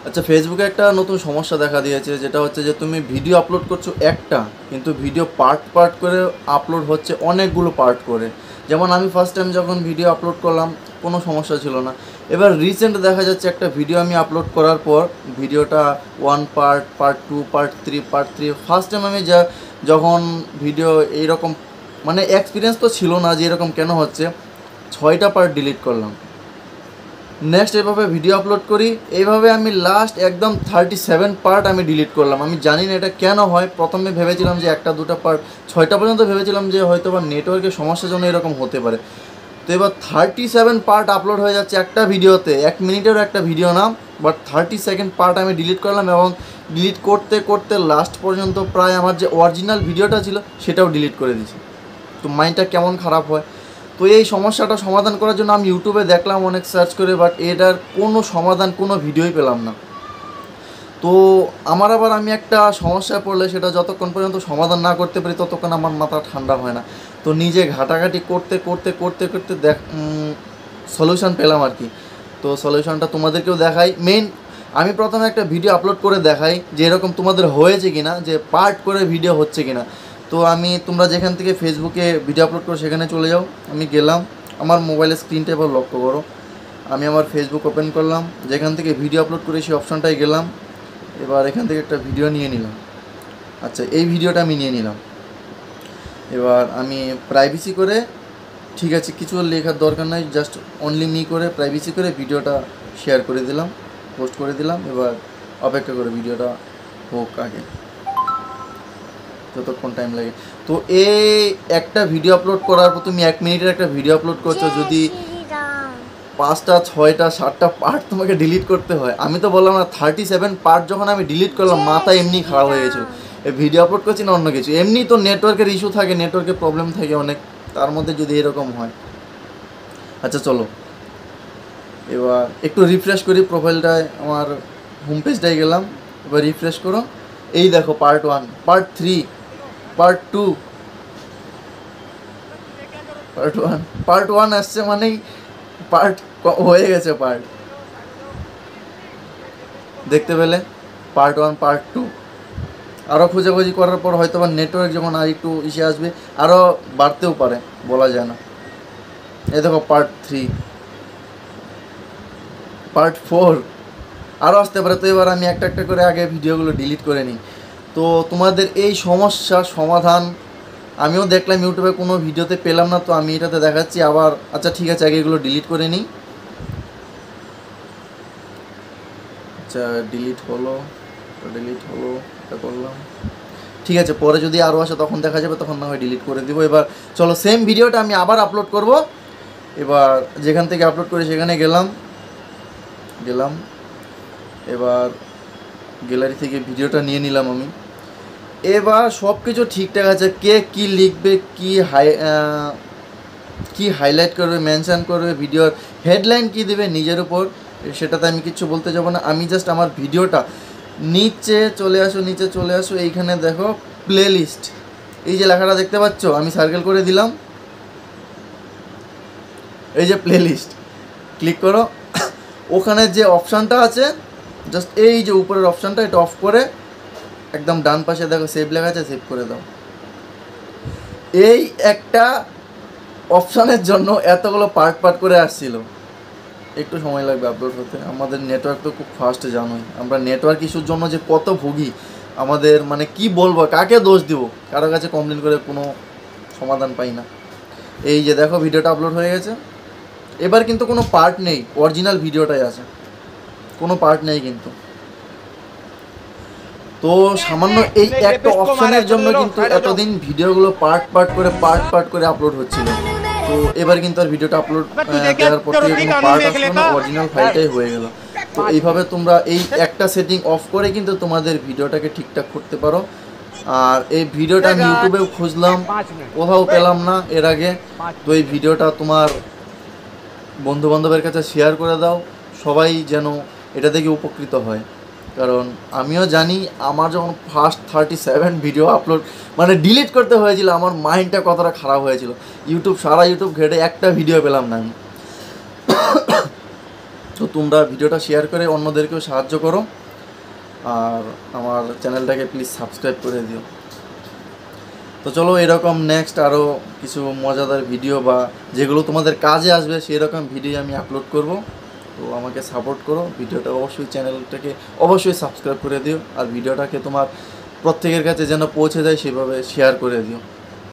আচ্ছা, ফেসবুকে একটা নতুন সমস্যা দেখা দিয়েছে, যেটা হচ্ছে যে তুমি ভিডিও আপলোড করছো একটা, কিন্তু ভিডিও পার্ট পার্ট করে আপলোড হচ্ছে অনেকগুলো পার্ট করে। যেমন আমি ফার্স্ট টাইম যখন ভিডিও আপলোড করলাম কোনো সমস্যা ছিল না। এবার রিসেন্ট দেখা যাচ্ছে একটা ভিডিও আমি আপলোড করার পর ভিডিওটা one part, part two, part three. First time আমি যখন ভিডিও এইরকম, মানে এক্সপিরিয়েন্স তো ছিল না যে এরকম কেন হচ্ছে, 6টা পার্ট ডিলিট করলাম। নেক্সট এভাবে ভিডিও আপলোড করি, এইভাবে আমি লাস্ট একদম 37 পার্ট আমি ডিলিট করলাম। আমি জানি না এটা কেন হয়। প্রথমে ভেবেছিলাম যে একটা দুটা পার্ট, 6টা পর্যন্ত ভেবেছিলাম যে হয়তো বা নেটওয়ার্কের সমস্যার জন্য এরকম হতে পারে। তো এবার 37 পার্ট আপলোড হয়ে যাচ্ছে একটা ভিডিওতে, 1 মিনিটেরও একটা ভিডিও না, বাট 32nd পার্ট আমি ডিলিট করলাম। এবং ডিলিট করতে করতে লাস্ট পর্যন্ত প্রায় আমার যে অরিজিনাল ভিডিওটা ছিল সেটাও ডিলিট করে দিয়েছি। তো মাইন্ডটা কেমন খারাপ হয়। তো এই সমস্যাটা সমাধান করার জন্য আমি ইউটিউবে দেখলাম অনেক সার্চ করে, বাট এটার কোনো সমাধান, কোনো ভিডিওই পেলাম না। তো আমি একটা সমস্যায় পড়লে সেটা যতক্ষণ পর্যন্ত সমাধান না করতে পারি ততক্ষণ আমার মাথা ঠান্ডা হয় না। তো নিজে ঘাটাঘাটি করতে করতে করতে করতে সলিউশন পেলাম আর কি। তো সলিউশনটা তোমাদেরকেও দেখাই। আমি প্রথমে একটা ভিডিও আপলোড করে দেখাই যে এরকম তোমাদের হয়েছে কিনা, যে পার্ট করে ভিডিও হচ্ছে কিনা। তো তোমরা যেখান থেকে ফেসবুকে ভিডিও আপলোড করো সেখানে চলে যাও। আমি গেলাম, আমার মোবাইলের স্ক্রিনটা এবার লক্ষ্য করো। আমি আমার ফেসবুক ওপেন করলাম, যেখান থেকে ভিডিও আপলোড করে সেই অপশানটায় গেলাম। এবার এখান থেকে একটা ভিডিও নিয়ে নিলাম। আচ্ছা, এই ভিডিওটা আমি নিয়ে নিলাম। এবার আমি প্রাইভেসি করে, ঠিক আছে কিছু লেখার দরকার নাই, জাস্ট অনলি মি করে প্রাইভেসি করে ভিডিওটা শেয়ার করে দিলাম, পোস্ট করে দিলাম। এবার অপেক্ষা করে ভিডিওটা হোক আগে, যতক্ষণ টাইম লাগে। তো এই একটা ভিডিও আপলোড করার পর তুমি 1 মিনিটের একটা ভিডিও আপলোড করছো, যদি 5টা 6টা 7টা পার্ট তোমাকে ডিলিট করতে হয়। আমি তো বললাম না, 37 পার্ট যখন আমি ডিলিট করলাম মাথা এমনি খারাপ হয়ে গেছিলো। এই ভিডিও আপলোড করছি না অন্য কিছু, এমনি তো নেটওয়ার্কের ইস্যু থাকে, নেটওয়ার্কের প্রবলেম থাকে অনেক, তার মধ্যে যদি এরকম হয়। আচ্ছা চলো এবার একটু রিফ্রেশ করি প্রোফাইলটায়, আমার হোম পেজটায় গেলাম। এবার রিফ্রেশ করো, এই দেখো পার্ট 1, পার্ট 3, পার্ট 2, পার্ট 1 আসছে, মানেই পার্ট হয়ে গেছে। পার্ট দেখতে পেলে, পার্ট 1, পার্ট 2। আরও খোঁজাখুঁজি করার পর হয়তো বা নেটওয়ার্ক যখন আর একটু ইসে আসবে আরও বাড়তেও পারে, বলা যায় না। এই দেখো পার্ট 3, পার্ট 4, আরও আসতে পারে। তো এবার আমি একটা একটা করে আগে ভিডিওগুলো ডিলিট করে নিই। তো তোমাদের এই সমস্যার সমাধান আমিও দেখলাম ইউটিউবে, কোনো ভিডিওতে পেলাম না, তো আমি এটাতে দেখাচ্ছি আবার। আচ্ছা ঠিক আছে, আগে এগুলো ডিলিট করে নিই। আচ্ছা ডিলিট হলো, এটা করলাম, ঠিক আছে। পরে যদি আরও আসে তখন দেখা যাবে, তখন না হয় ডিলিট করে দিব। এবার চলো সেম ভিডিওটা আমি আবার আপলোড করব। এবার যেখান থেকে আপলোড করি সেখানে গেলাম। এবার গ্যালারি থেকে ভিডিওটা নিয়ে নিলাম আমি। এবার সব কিছু ঠিকঠাক আছে, কে কী লিখবে, কি হাইলাইট করবে, মেনশান করবে, ভিডিওর হেডলাইন কী দেবে নিজের উপর, সেটাতে আমি কিছু বলতে যাব না। আমি জাস্ট আমার ভিডিওটা নিচে চলে আসো, এইখানে দেখো প্লে লিস্ট, এই যে লেখাটা দেখতে পাচ্ছ, আমি সার্কেল করে দিলাম, এই যে প্লে লিস্ট, ক্লিক করো। ওখানে যে অপশানটা আছে, জাস্ট এই যে উপরের অপশানটা, এটা অফ করে একদম ডান পাশে দেখো সেভ লেখা আছে, সেভ করে দাও। এই একটা অপশানের জন্য এতগুলো পার্ট করে আসছিল। একটু সময় লাগবে আপলোড হতে, আমাদের নেটওয়ার্ক তো খুব ফাস্ট, জানোই আমরা নেটওয়ার্ক ইস্যুর জন্য যে কত ভুগি। আমাদের মানে কি বলবো, কাকে দোষ দিব, কারো কাছে কমপ্লেন করে কোনো সমাধান পাই না। এই যে দেখো ভিডিওটা আপলোড হয়ে গেছে। এবার কিন্তু কোনো পার্ট নেই, অরিজিনাল ভিডিওটাই আছে, কোনো পার্ট নেই কিন্তু। তো সামান্য এই একটা অপশনের জন্য কিন্তু এতদিন ভিডিওগুলো পার্ট করে আপলোড হচ্ছিল। তো এবার কিন্তু আর ভিডিওটা আপলোড দেওয়ার পর থেকে কোনো পার্ট আসলো না, অরিজিনাল ফাইলটাই হয়ে গেল। তো এইভাবে তোমরা এই একটা সেটিং অফ করে কিন্তু তোমাদের ভিডিওটাকে ঠিকঠাক করতে পারো। আর এই ভিডিওটা আমি ইউটিউবেও খুঁজলাম, কোথাও পেলাম না এর আগে। তো এই ভিডিওটা তোমার বন্ধুবান্ধবের কাছে শেয়ার করে দাও, সবাই যেন এটা থেকে উপকৃত হয়। কারণ আমিও জানি, আমার যখন ফার্স্ট 37 ভিডিও আপলোড মানে ডিলিট করতে হয়েছিল, আমার মাইন্ডটা কতটা খারাপ হয়েছিল। সারা ইউটিউব ঘেটে একটা ভিডিও পেলাম না আমি। তো তোমরা ভিডিওটা শেয়ার করে অন্যদেরকেও সাহায্য করো, আর আমার চ্যানেলটাকে প্লিজ সাবস্ক্রাইব করে দিও। তো চলো এরকম নেক্সট আরও কিছু মজাদার ভিডিও বা যেগুলো তোমাদের কাজে আসবে সেই রকম ভিডিও আমি আপলোড করব। তো আমাকে সাপোর্ট করো, ভিডিওটা অবশ্যই চ্যানেলটাকে অবশ্যই সাবস্ক্রাইব করে দিও, আর ভিডিওটাকে তোমার প্রত্যেকের কাছে যেন পৌঁছে যায় সেভাবে শেয়ার করে দিও।